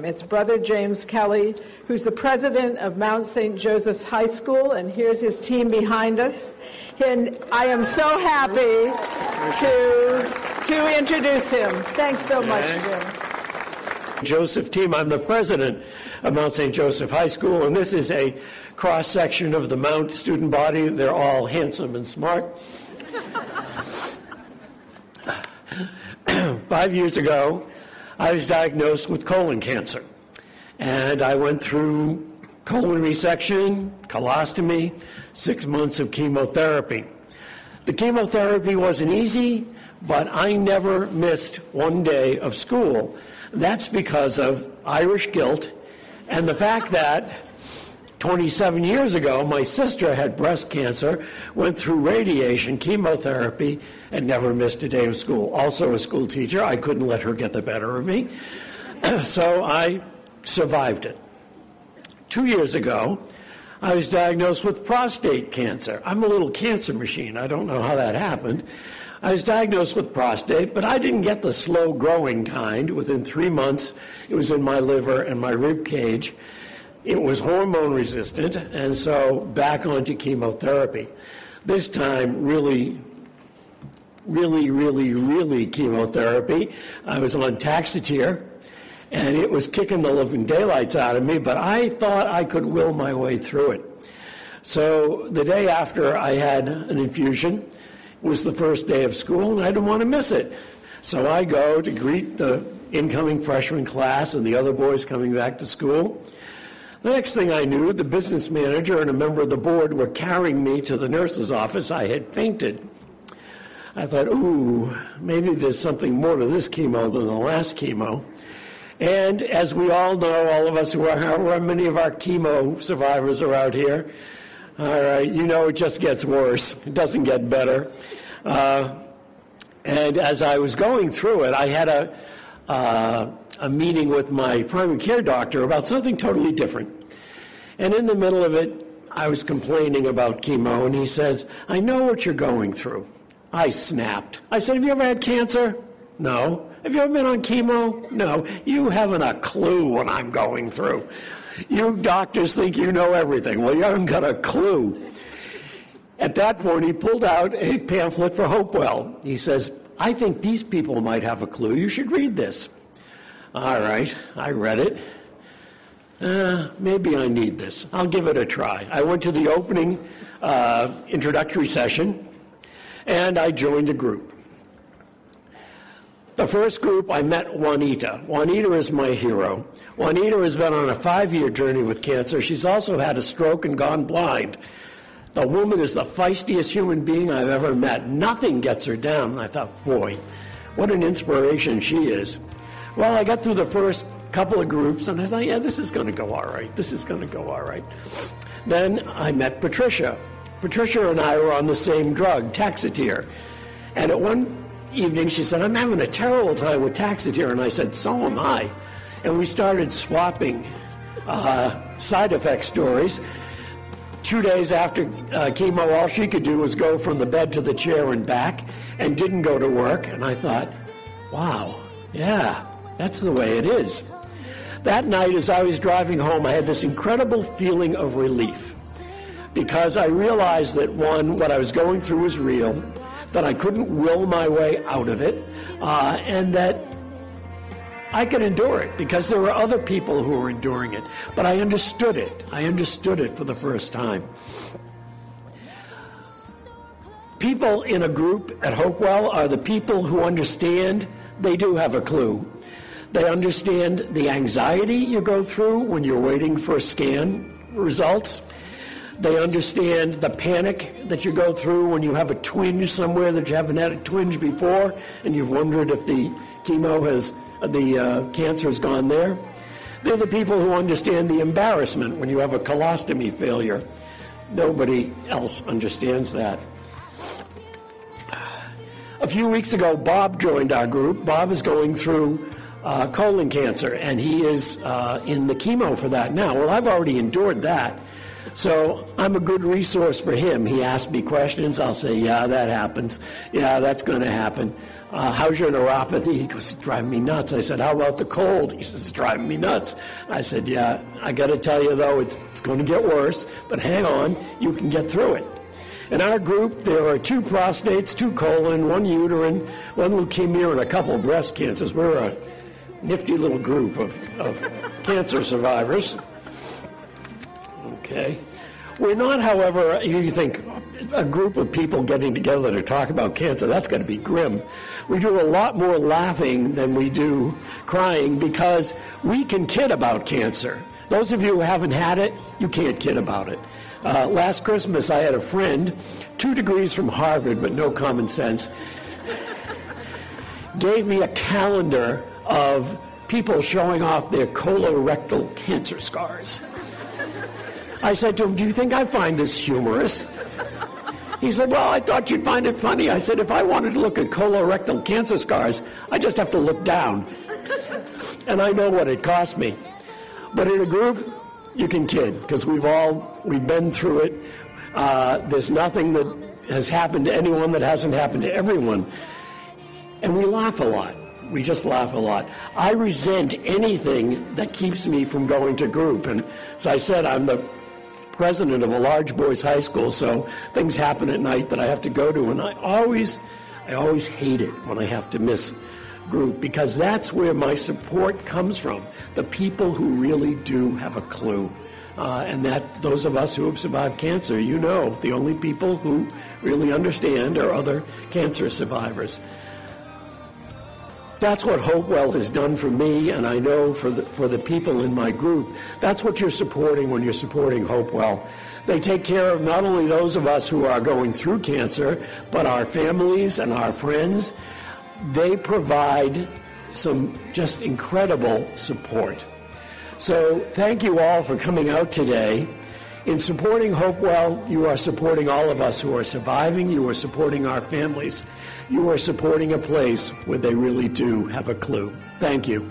It's Brother James Kelly, who's the president of Mount St. Joseph's High School, and here's his team behind us. And I am so happy to introduce him. Thanks so much, Jim. Joseph team, I'm the president of Mount St. Joseph High School, and this is a cross-section of the Mount student body. They're all handsome and smart. 5 years ago, I was diagnosed with colon cancer, and I went through colon resection, colostomy, 6 months of chemotherapy. The chemotherapy wasn't easy, but I never missed one day of school. That's because of Irish guilt and the fact that 27 years ago, my sister had breast cancer, went through radiation, chemotherapy, and never missed a day of school. Also a school teacher. I couldn't let her get the better of me. So I survived it. 2 years ago, I was diagnosed with prostate cancer. I'm a little cancer machine. I don't know how that happened. I was diagnosed with prostate, but I didn't get the slow-growing kind. Within 3 months, it was in my liver and my rib cage. It was hormone resistant, and so back onto chemotherapy. This time, really chemotherapy. I was on Taxotere, and it was kicking the living daylights out of me, but I thought I could will my way through it. So the day after I had an infusion was the first day of school, and I didn't want to miss it. So I go to greet the incoming freshman class and the other boys coming back to school. The next thing I knew, the business manager and a member of the board were carrying me to the nurse's office. I had fainted. I thought, ooh, maybe there's something more to this chemo than the last chemo. And as we all know, all of us who are many of our chemo survivors are out here, all right, you know it just gets worse. It doesn't get better. And as I was going through it, I had a meeting with my primary care doctor about something totally different. And in the middle of it, I was complaining about chemo, and he says, I know what you're going through. I snapped. I said, have you ever had cancer? No. Have you ever been on chemo? No. You haven't a clue what I'm going through. You doctors think you know everything. Well, you haven't got a clue. At that point, he pulled out a pamphlet for HopeWell. He says, I think these people might have a clue. You should read this. All right, I read it. Maybe I need this. I'll give it a try. I went to the opening introductory session, and I joined a group. The first group, I met Juanita. Juanita is my hero. Juanita has been on a 5-year journey with cancer. She's also had a stroke and gone blind. The woman is the feistiest human being I've ever met. Nothing gets her down. And I thought, boy, what an inspiration she is. Well, I got through the first couple of groups, and I thought, yeah, this is going to go all right. This is going to go all right. Then I met Patricia. Patricia and I were on the same drug, Taxotere. And at one evening, she said, I'm having a terrible time with Taxotere. And I said, so am I. And we started swapping side effect stories. 2 days after chemo, all she could do was go from the bed to the chair and back and didn't go to work. And I thought, wow, yeah. That's the way it is. That night, as I was driving home, I had this incredible feeling of relief because I realized that, one, what I was going through was real, that I couldn't will my way out of it, and that I could endure it because there were other people who were enduring it. But I understood it. I understood it for the first time. People in a group at HopeWell are the people who understand they do have a clue. They understand the anxiety you go through when you're waiting for scan results. They understand the panic that you go through when you have a twinge somewhere that you haven't had a twinge before, and you've wondered if the cancer has gone there. They're the people who understand the embarrassment when you have a colostomy failure. Nobody else understands that. A few weeks ago, Bob joined our group. Bob is going through colon cancer, and he is in the chemo for that now. Well, I've already endured that. So I'm a good resource for him. He asks me questions. I'll say, yeah, that happens. Yeah, that's going to happen. How's your neuropathy? He goes, it's driving me nuts. I said, how about the cold? He says, it's driving me nuts. I said, yeah, I got to tell you, though, it's going to get worse, but hang on, you can get through it. In our group, there are 2 prostates, 2 colon, 1 uterine, 1 leukemia, and a couple of breast cancers. We're a nifty little group of cancer survivors. Okay. We're not, however, you think a group of people getting together to talk about cancer, that's going to be grim. We do a lot more laughing than we do crying because we can kid about cancer. Those of you who haven't had it, you can't kid about it. Last Christmas, I had a friend, 2 degrees from Harvard, but no common sense, gave me a calendar of people showing off their colorectal cancer scars. I said to him, do you think I find this humorous? He said, well, I thought you'd find it funny. I said, if I wanted to look at colorectal cancer scars, I just have to look down. And I know what it cost me. But in a group, you can kid, because we've been through it. There's nothing that has happened to anyone that hasn't happened to everyone. And we laugh a lot. We just laugh a lot. I resent anything that keeps me from going to group. And as I said, I'm the president of a large boys high school, so things happen at night that I have to go to. And I always hate it when I have to miss group, because that's where my support comes from. The people who really do have a clue. And that those of us who have survived cancer, you know, the only people who really understand are other cancer survivors. That's what HopeWell has done for me, and I know for the people in my group. That's what you're supporting when you're supporting HopeWell. They take care of not only those of us who are going through cancer, but our families and our friends. They provide some just incredible support. So thank you all for coming out today. In supporting HopeWell, you are supporting all of us who are surviving. You are supporting our families. You are supporting a place where they really do have a clue. Thank you.